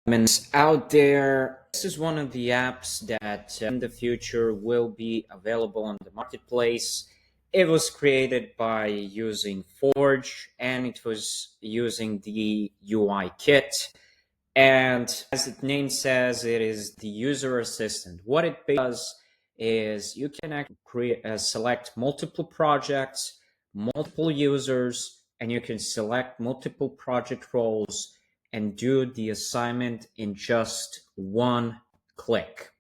admins out there. This is one of the apps that in the future will be available on the marketplace. It was created by using Forge, and it was using the UI kit. And as its name says, it is the user assistant. What it does is you can actually select multiple projects, multiple users, and you can select multiple project roles and do the assignment in just one click.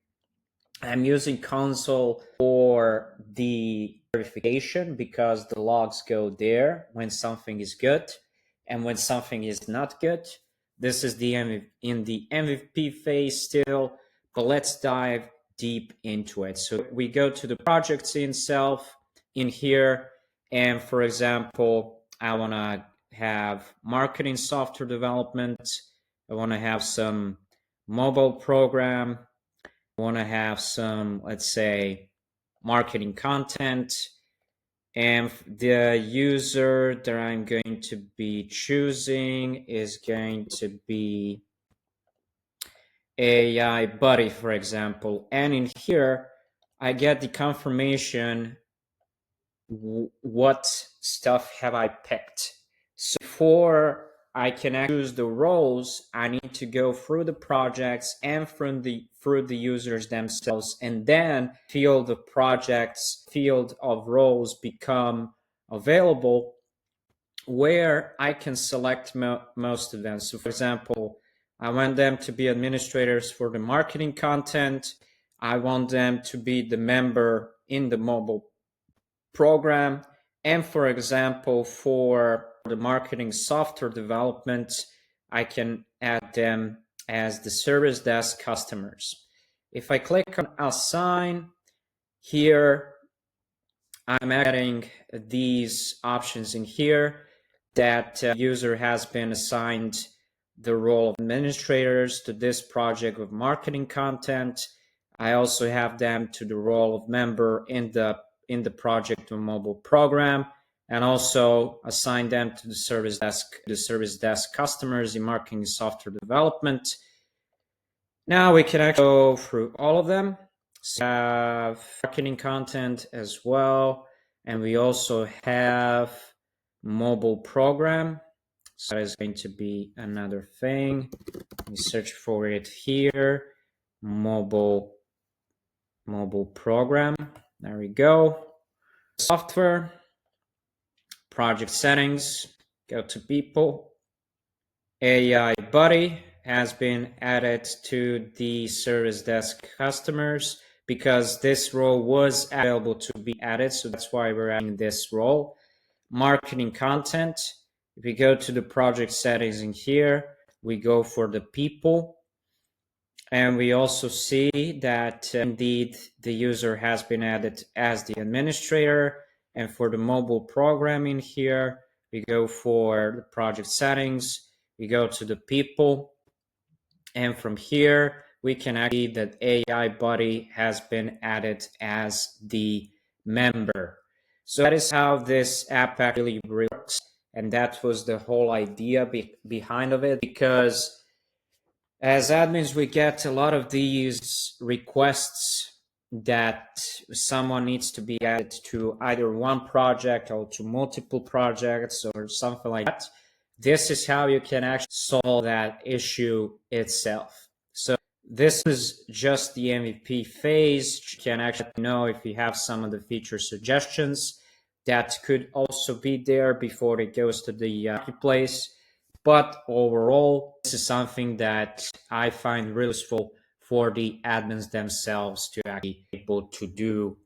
I'm using console for the verification because the logs go there when something is good and when something is not good. This is in the MVP phase still, but let's dive deep into it. So we go to the projects itself in here, and for example, I want to have marketing software development. I want to have some mobile program. I want to have some, let's say, marketing content. And the user that I'm going to be choosing is going to be AI Buddy, for example. And in here, I get the confirmation what stuff have I picked. So before I can choose the roles, I need to go through the projects and through the users themselves, and then field of projects, field of roles become available where I can select most of them. So for example, I want them to be administrators for the marketing content. I want them to be the member in the mobile program. And for example, for the marketing software development, I can add them as the service desk customers. If I click on assign here, I'm adding these options in here that user has been assigned the role of administrators to this project of marketing content. I also have them to the role of member in the project or mobile program, and also assign them to the service desk customers in marketing software development. Now we can actually go through all of them. So we have marketing content as well, and we also have mobile program. So that is going to be another thing. Let me search for it here. Mobile program. There we go. Software, project settings, go to people. AI Buddy has been added to the service desk customers because this role was available to be added. So that's why we're adding this role. Marketing content. If we go to the project settings in here, we go for the people. And we also see that indeed the user has been added as the administrator. And for the mobile programming here, we go for the project settings, we go to the people. And from here, we can see that AI Buddy has been added as the member. So that is how this app actually works. And that was the whole idea behind of it, because as admins, we get a lot of these requests that someone needs to be added to either one project or to multiple projects or something like that. This is how you can actually solve that issue itself. So this is just the MVP phase. You can actually know if you have some of the feature suggestions that could also be there before it goes to the marketplace. But overall, this is something that I find really useful for the admins themselves to actually be able to do.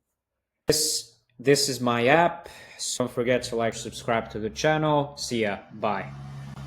This is my app. So don't forget to like, subscribe to the channel. See ya. Bye.